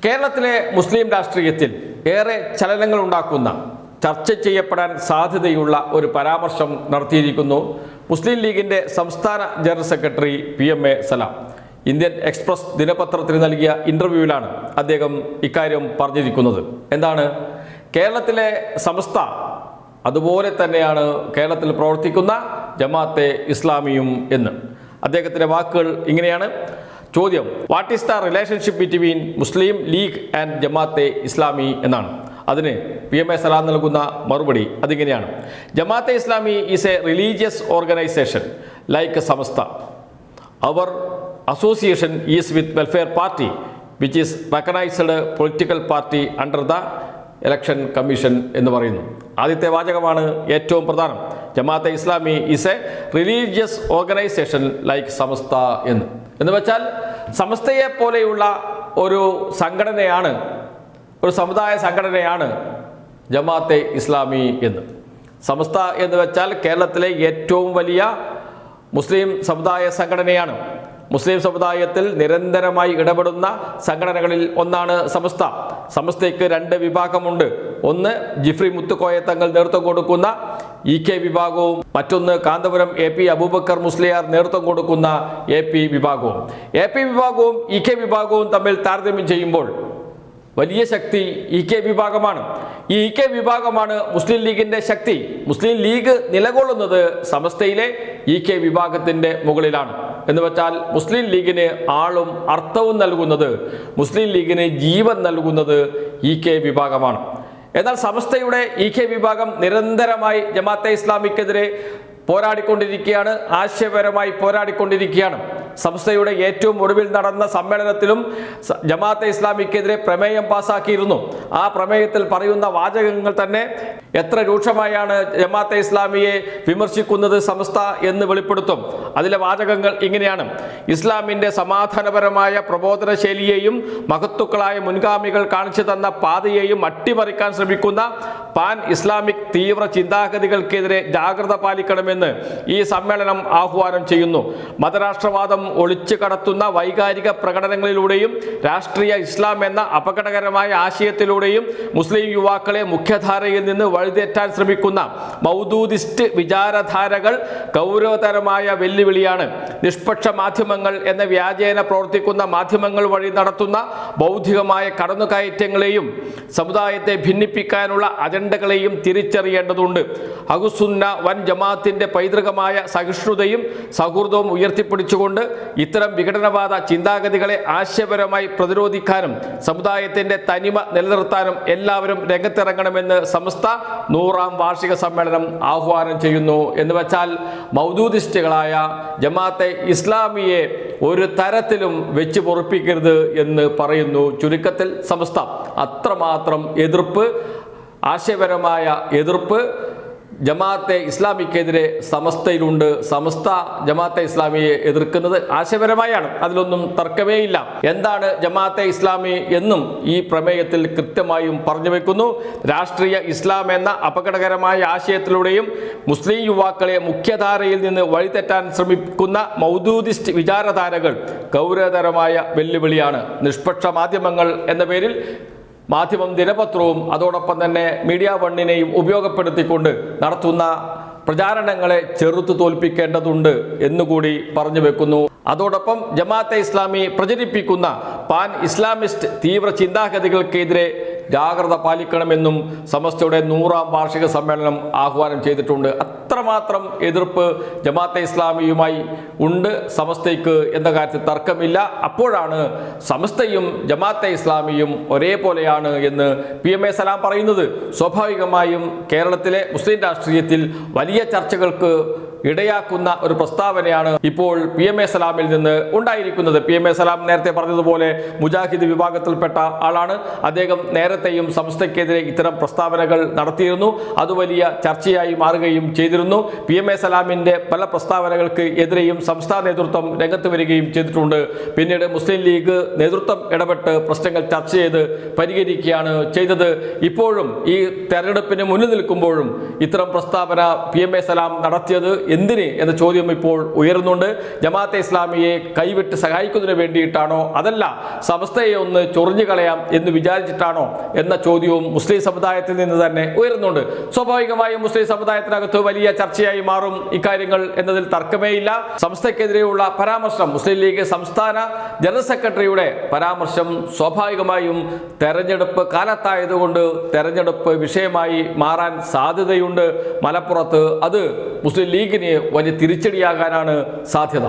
കേരളത്തിലെ മുസ്ലിം രാഷ്ട്രീയത്തിൽ ഏറെ ചലനങ്ങൾ ഉണ്ടാക്കുന്ന ചർച്ച ചെയ്യപ്പെടാൻ സാധ്യതയുള്ള ഒരു പരാമർശം നടത്തിയിരിക്കുന്നു മുസ്ലിം ലീഗിൻ്റെ സംസ്ഥാന ജനറൽ സെക്രട്ടറി PMA സലാം. ഇന്ത്യൻ എക്സ്പ്രസ് ദിനപത്രത്തിന് നൽകിയ ഇൻ്റർവ്യൂവിലാണ് അദ്ദേഹം ഇക്കാര്യം പറഞ്ഞിരിക്കുന്നത്. എന്താണ്? കേരളത്തിലെ സമസ്ത അതുപോലെ തന്നെയാണ് കേരളത്തിൽ പ്രവർത്തിക്കുന്ന ജമാഅത്തെ ഇസ്ലാമിയും എന്ന്. അദ്ദേഹത്തിൻ്റെ വാക്കുകൾ ഇങ്ങനെയാണ്. ചോദ്യം: what is the relationship between Muslim League and Jamaate Islami എന്നാണ്. അതിന് PMA സലാം നൽകുന്ന മറുപടി അതിങ്ങനെയാണ്: Jamaate Islami is a religious organisation like Samastha. അവർ association is with Welfare Party which is recognised political party under the Election Commission എന്ന് പറയുന്നു. ആദ്യത്തെ വാചകമാണ് ഏറ്റവും പ്രധാനം. Jamaate Islami is a religious organisation like Samastha എന്ന് വെച്ചാൽ സമസ്തയെ പോലെയുള്ള ഒരു സംഘടനയാണ്, ഒരു സമുദായ സംഘടനയാണ് ജമാഅത്തെ ഇസ്ലാമി എന്ന്. സമസ്ത എന്ന് വെച്ചാൽ കേരളത്തിലെ ഏറ്റവും വലിയ മുസ്ലിം സമുദായ സംഘടനയാണ്. മുസ്ലിം സമുദായത്തിൽ നിരന്തരമായി ഇടപെടുന്ന സംഘടനകളിൽ ഒന്നാണ് സമസ്ത. സമസ്തയ്ക്ക് രണ്ട് വിഭാഗമുണ്ട്. ഒന്ന് ജിഫ്രി മുത്തുക്കോയ തങ്ങൾ നേതൃത്വം കൊടുക്കുന്ന EK വിഭാഗവും മറ്റൊന്ന് കാന്തപുരം AP അബൂബക്കർ മുസ്ലിയാർ നേതൃത്വം കൊടുക്കുന്ന AP വിഭാഗവും. AP വിഭാഗവും EK വിഭാഗവും തമ്മിൽ താരതമ്യം ചെയ്യുമ്പോൾ വലിയ ശക്തി EK വിഭാഗമാണ്. ഈ EK വിഭാഗമാണ് മുസ്ലിം ലീഗിൻ്റെ ശക്തി. മുസ്ലിം ലീഗ് നിലകൊള്ളുന്നത് സമസ്തയിലെ EK വിഭാഗത്തിൻ്റെ മുകളിലാണ്. എന്ന് വെച്ചാൽ മുസ്ലിം ലീഗിന് ആളും അർത്ഥവും നൽകുന്നത്, മുസ്ലിം ലീഗിന് ജീവൻ നൽകുന്നത് EK വിഭാഗമാണ്. എന്നാൽ സമസ്തയുടെ EK വിഭാഗം നിരന്തരമായി ജമാഅത്തെ ഇസ്ലാമിക്കെതിരെ പോരാടിക്കൊണ്ടിരിക്കുകയാണ്, ആശയപരമായി പോരാടിക്കൊണ്ടിരിക്കുകയാണ്. സംസ്ഥയുടെ ഏറ്റവും ഒടുവിൽ നടന്ന സമ്മേളനത്തിലും ജമാഅത്തെ ഇസ്ലാമിക്കെതിരെ പ്രമേയം പാസാക്കിയിരുന്നു. ആ പ്രമേയത്തിൽ പറയുന്ന വാചകങ്ങൾ തന്നെ എത്ര രൂക്ഷമായാണ് ജമാഅത്തെ ഇസ്ലാമിയെ വിമർശിക്കുന്നത് സമസ്ത എന്ന് വെളിപ്പെടുത്തും. അതിലെ വാചകങ്ങൾ ഇങ്ങനെയാണ്: ഇസ്ലാമിൻ്റെ സമാധാനപരമായ പ്രബോധന ശൈലിയെയും മഹത്തുക്കളായ മുൻഗാമികൾ കാണിച്ചു തന്ന പാതയെയും അട്ടിമറിക്കാൻ ശ്രമിക്കുന്ന പാൻ ഇസ്ലാമിക് തീവ്ര ചിന്താഗതികൾക്കെതിരെ ജാഗ്രത പാലിക്കണമെന്ന് ഈ സമ്മേളനം ആഹ്വാനം ചെയ്യുന്നു. മതരാഷ്ട്രവാദം ഒളിച്ചു കടത്തുന്ന വൈകാരിക പ്രകടനങ്ങളിലൂടെയും രാഷ്ട്രീയ ഇസ്ലാം എന്ന അപകടകരമായ ആശയത്തിലൂടെയും മുസ്ലിം യുവാക്കളെ മുഖ്യധാരയിൽ നിന്ന് വഴിതെറ്റാൻ ശ്രമിക്കുന്ന മൗദൂദിസ്റ്റ് വിചാരധാരകൾ ഗൗരവതരമായ വെല്ലുവിളിയാണ്. നിഷ്പക്ഷ മാധ്യമങ്ങൾ എന്ന വ്യാജേന പ്രവർത്തിക്കുന്ന മാധ്യമങ്ങൾ വഴി നടത്തുന്ന ബൗദ്ധികമായ കടന്നുകയറ്റങ്ങളെയും സമുദായത്തെ ഭിന്നിപ്പിക്കാനുള്ള അജണ്ടകളെയും തിരിച്ചറിയേണ്ടതുണ്ട്. അഹ്ലുസുന്ന വൻ ജമാഅത്തിന്റെ പൈതൃകമായ സഹിഷ്ണുതയും സൗഹൃദവും ഉയർത്തിപ്പിടിച്ചുകൊണ്ട് ഇത്തരം വിഘടനവാദ ചിന്താഗതികളെ ആശയപരമായി പ്രതിരോധിക്കാനും സമുദായത്തിന്റെ തനിമ നിലനിർത്താനും എല്ലാവരും രംഗത്തിറങ്ങണമെന്ന് സമസ്ത 100ാം വാർഷിക സമ്മേളനം ആഹ്വാനം ചെയ്യുന്നു. എന്ന് വെച്ചാൽ മൗദൂദിസ്റ്റുകളായ ജമാഅത്തെ ഇസ്ലാമിയെ ഒരു തരത്തിലും വെച്ച് പൊറുപ്പിക്കരുത് എന്ന് പറയുന്നു. ചുരുക്കത്തിൽ സമസ്ത അത്രമാത്രം എതിർപ്പ്, ആശയപരമായ എതിർപ്പ് ജമാഅത്തെ ഇസ്ലാമിക്കെതിരെ സമസ്തയിലുണ്ട്. സമസ്ത ജമാഅത്തെ ഇസ്ലാമിയെ എതിർക്കുന്നത് ആശയപരമായാണ്, അതിലൊന്നും തർക്കമേയില്ല. എന്താണ് ജമാഅത്തെ ഇസ്ലാമി എന്നും ഈ പ്രമേയത്തിൽ കൃത്യമായും പറഞ്ഞു വെക്കുന്നു. രാഷ്ട്രീയ ഇസ്ലാം എന്ന അപകടകരമായ ആശയത്തിലൂടെയും മുസ്ലിം യുവാക്കളെ മുഖ്യധാരയിൽ നിന്ന് വഴിതെറ്റാൻ ശ്രമിക്കുന്ന മൗദൂദിസ്റ്റ് വിചാരധാരകൾ ഗൗരവതരമായ വെല്ലുവിളിയാണ്. നിഷ്പക്ഷ മാധ്യമങ്ങൾ എന്ന പേരിൽ മാധ്യമം ദിനപത്രവും അതോടൊപ്പം തന്നെ മീഡിയ വണ്ണിനെയും ഉപയോഗപ്പെടുത്തിക്കൊണ്ട് നടത്തുന്ന പ്രചാരണങ്ങളെ ചെറുത്തു തോൽപ്പിക്കേണ്ടതുണ്ട് എന്നുകൂടി പറഞ്ഞു വെക്കുന്നു. അതോടൊപ്പം ജമാഅത്തെ ഇസ്ലാമി പ്രചരിപ്പിക്കുന്ന പാൻ ഇസ്ലാമിസ്റ്റ് തീവ്ര ചിന്താഗതികൾക്കെതിരെ ജാഗ്രത പാലിക്കണമെന്നും സമസ്തയുടെ 100ാം വാർഷിക സമ്മേളനം ആഹ്വാനം ചെയ്തിട്ടുണ്ട്. അത്രമാത്രം എതിർപ്പ് ജമാഅത്തെ ഇസ്ലാമിയുമായി ഉണ്ട് സമസ്തയ്ക്ക് എന്ന കാര്യത്തിൽ തർക്കമില്ല. അപ്പോഴാണ് സമസ്തയും ജമാഅത്തെ ഇസ്ലാമിയും ഒരേപോലെയാണ് എന്ന് PMA സലാം പറയുന്നത്. സ്വാഭാവികമായും കേരളത്തിലെ മുസ്ലിം രാഷ്ട്രീയത്തിൽ വലിയ ചർച്ചകൾക്ക് ഇടയാക്കുന്ന ഒരു പ്രസ്താവനയാണ് ഇപ്പോൾ PMA സലാമിൽ നിന്ന് ഉണ്ടായിരിക്കുന്നത്. PMA സലാം നേരത്തെ പറഞ്ഞതുപോലെ മുജാഹിദ് വിഭാഗത്തിൽപ്പെട്ട ആളാണ്. അദ്ദേഹം നേരത്തെയും സംസ്ഥയ്ക്കെതിരെ ഇത്തരം പ്രസ്താവനകൾ നടത്തിയിരുന്നു. അത് വലിയ ചർച്ചയായി മാറുകയും ചെയ്തിരുന്നു. PMA സലാമിൻ്റെ പല പ്രസ്താവനകൾക്ക് എതിരെയും സംസ്ഥാന നേതൃത്വം രംഗത്ത് വരികയും ചെയ്തിട്ടുണ്ട്. പിന്നീട് മുസ്ലിം ലീഗ് നേതൃത്വം ഇടപെട്ട് പ്രശ്നങ്ങൾ ചർച്ച ചെയ്ത് പരിഹരിക്കുകയാണ് ചെയ്തത്. ഇപ്പോഴും ഈ തെരഞ്ഞെടുപ്പിന് മുന്നിൽ നിൽക്കുമ്പോഴും ഇത്തരം പ്രസ്താവന PMA സലാം നടത്തിയത് എന്തിന് എന്ന ചോദ്യം ഇപ്പോൾ ഉയരുന്നുണ്ട്. ജമാഅത്തെ ഇസ്ലാമിയെ കൈവിട്ട് സഹായിക്കുന്നതിന് വേണ്ടിയിട്ടാണോ, അതല്ല സമസ്തയെ ഒന്ന് ചൊറിഞ്ഞു കളയാം എന്ന് വിചാരിച്ചിട്ടാണോ എന്ന ചോദ്യവും മുസ്ലിം സമുദായത്തിൽ നിന്ന് തന്നെ ഉയരുന്നുണ്ട്. സ്വാഭാവികമായും മുസ്ലിം സമുദായത്തിനകത്ത് വലിയ ചർച്ചയായി മാറും ഇക്കാര്യങ്ങൾ എന്നതിൽ തർക്കമേയില്ല. സംസ്ഥയ്ക്കെതിരെയുള്ള പരാമർശം, മുസ്ലിം ലീഗ് സംസ്ഥാന ജനറൽ സെക്രട്ടറിയുടെ പരാമർശം സ്വാഭാവികമായും തെരഞ്ഞെടുപ്പ് കാലത്തായതുകൊണ്ട് തെരഞ്ഞെടുപ്പ് വിഷയമായി മാറാൻ സാധ്യതയുണ്ട്. മലപ്പുറത്ത് അത് മുസ്ലിം ലീഗിന് വലിയ തിരിച്ചടിയാകാനാണ് സാധ്യത.